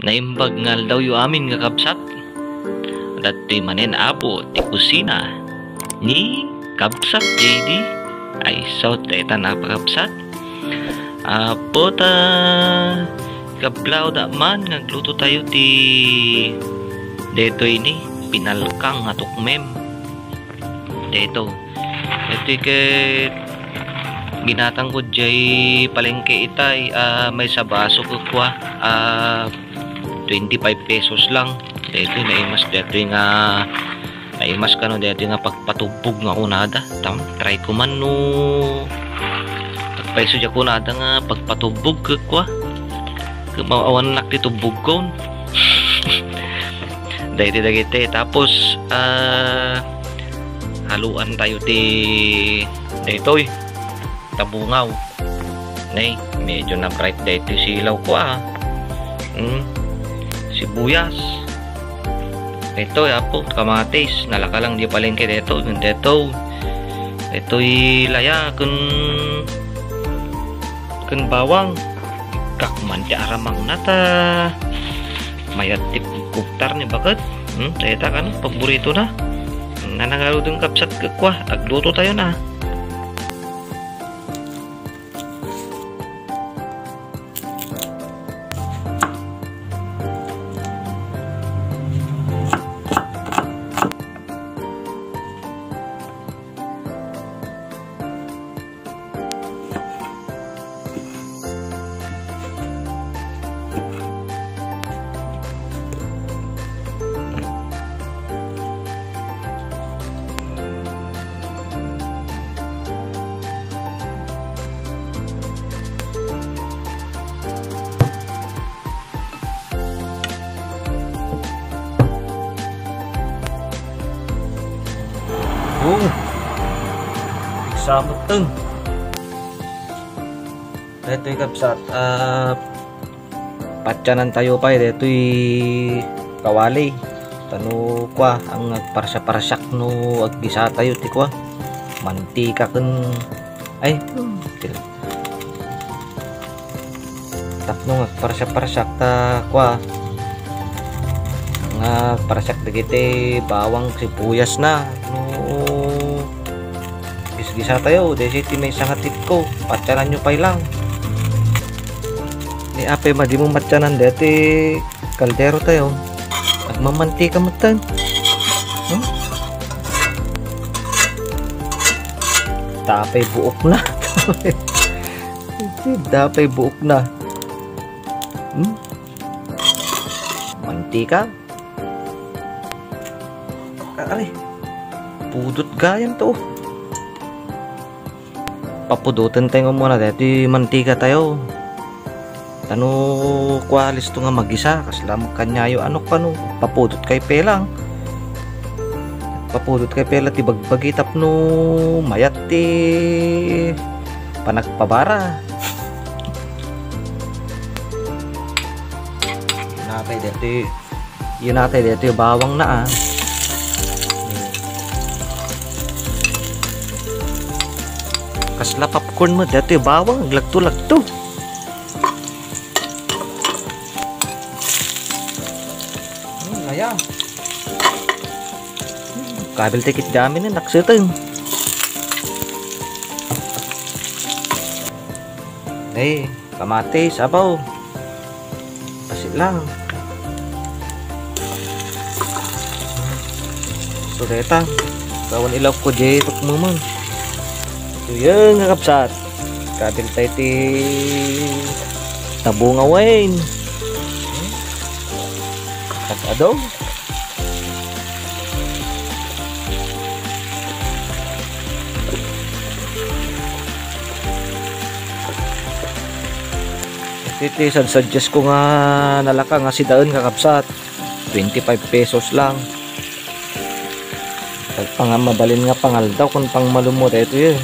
Naimbag ngal daw yu amin nga kabsat. Dati manen abo ti kusina ni kabsat JD ay south eta na pakabsat. Apo ta kablaw da man nagluto tayo ti deto ini pinalkang nga tukmem. Deto ke ginatang ko jay palengke itay may sabaso ko kwa 25 pesos lang. Dito naimas dito nga naimas ka no dito nga pagpatubog nga kunada try ko man no pagpaiso dya kunada nga pagpatubog kwa kumaawan nak titubog ko dito dagiti tapos haluan tayo ti dito tabungaw nay medyo na bright dito silaw ko sibuyas ito apo kamatis nalaka lang di palengke dito laya kun bawang kakman di aramang nata mayat tip kuptar ni bakit teta kan paborito na nanangaludong kapsat kwa agluto tayo na. Samot teng dito kapsat patyanan tayo pa dito kawali tanu kwa ang nagparasyak no aggisa tayo ti kwa mantika ken ay tapno nagparasyak ta kwa nagparasyak dagiti bawang sibuyas na no gisa tayo desi may sangatip ko patyanan nyo pa lang ni ape di mo matyanan dati kaldero tayo at mamantika matan tapay buok na tapay buok na mantika ay pudot gayan to papudutin tayo muna dati mantika tayo tanu kwalis to nga magisa kaslam kanyayo ano kanu papudot kay pelang ti bagbagitap no mayat ti panagpabara yun natay dati bawang na kasla popcorn mo dati bawang lagto ayan kabil tikit dami na naksiteng kamatis sabaw kasi lang sureta kawan ilaw ko jay tukmumang yung nga kapsat kabil tayo ti tabungawain at adaw iti suggest ko nga nalaka nga si daon nga kapsat 25 pesos lang pag mabalin nga pangaldaw kung pang malumot ito yun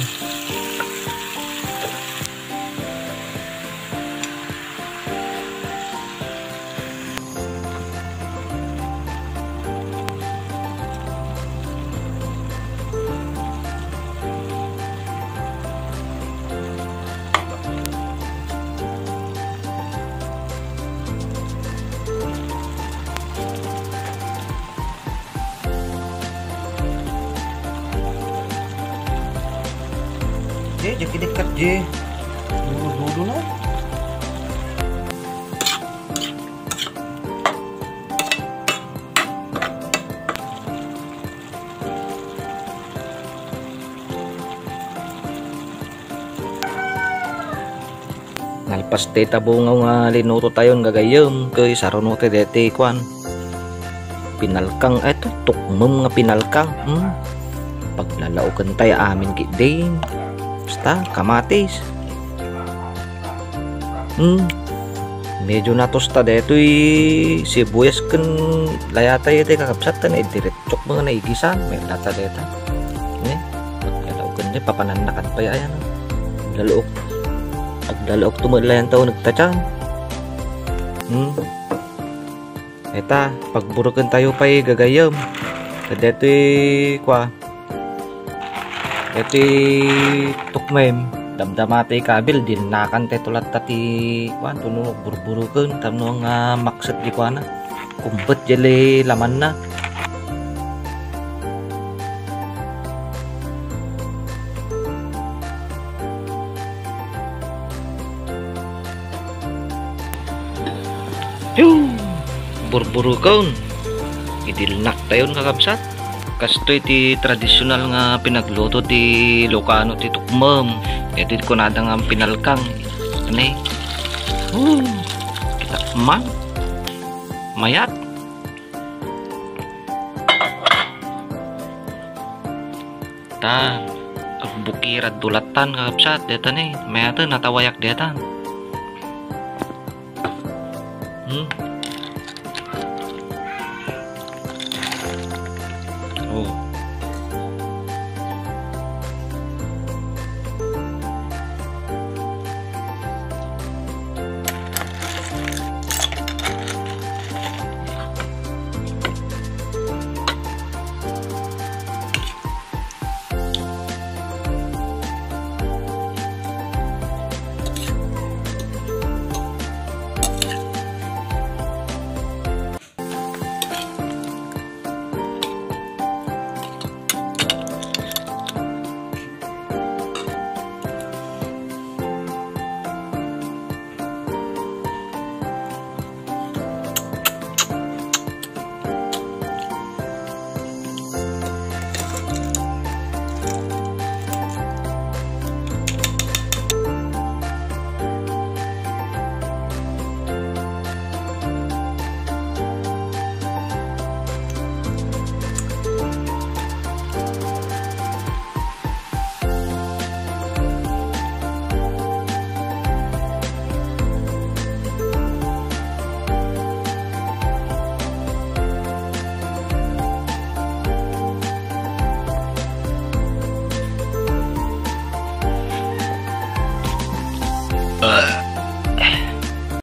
je jadi dekat je dulu no. Nalpas te tabungaw nga linuto tayo gagayam kay saron te dete kwan pinalkang eto tukmem nga pinalkang paglalaukan tayo amin din basta kamatis medyo natosta detoy sibuyas kan layata yete kakapsat na diretsok mga naigisan may lata deta paglalaukan niya papananakan pa yan pagdalaok tumalayan tao nagtachan eta pagburukan tayo pa'y gagayam kadetoy kwa detoy tukmem damdamate kabil din nakan tetulat tati kwan tuno burburukan tamno nga maksat di kwana kumpet jeli laman na burburu kaun idilnak tayon kakabsat kastoy ti tradisyonal nga pinagluto ti Ilocano ti tukmem iti kunada nga pinalkang ani kita mayat ta agbukirad dulatan kakabsat deta ni mayata natawayak deta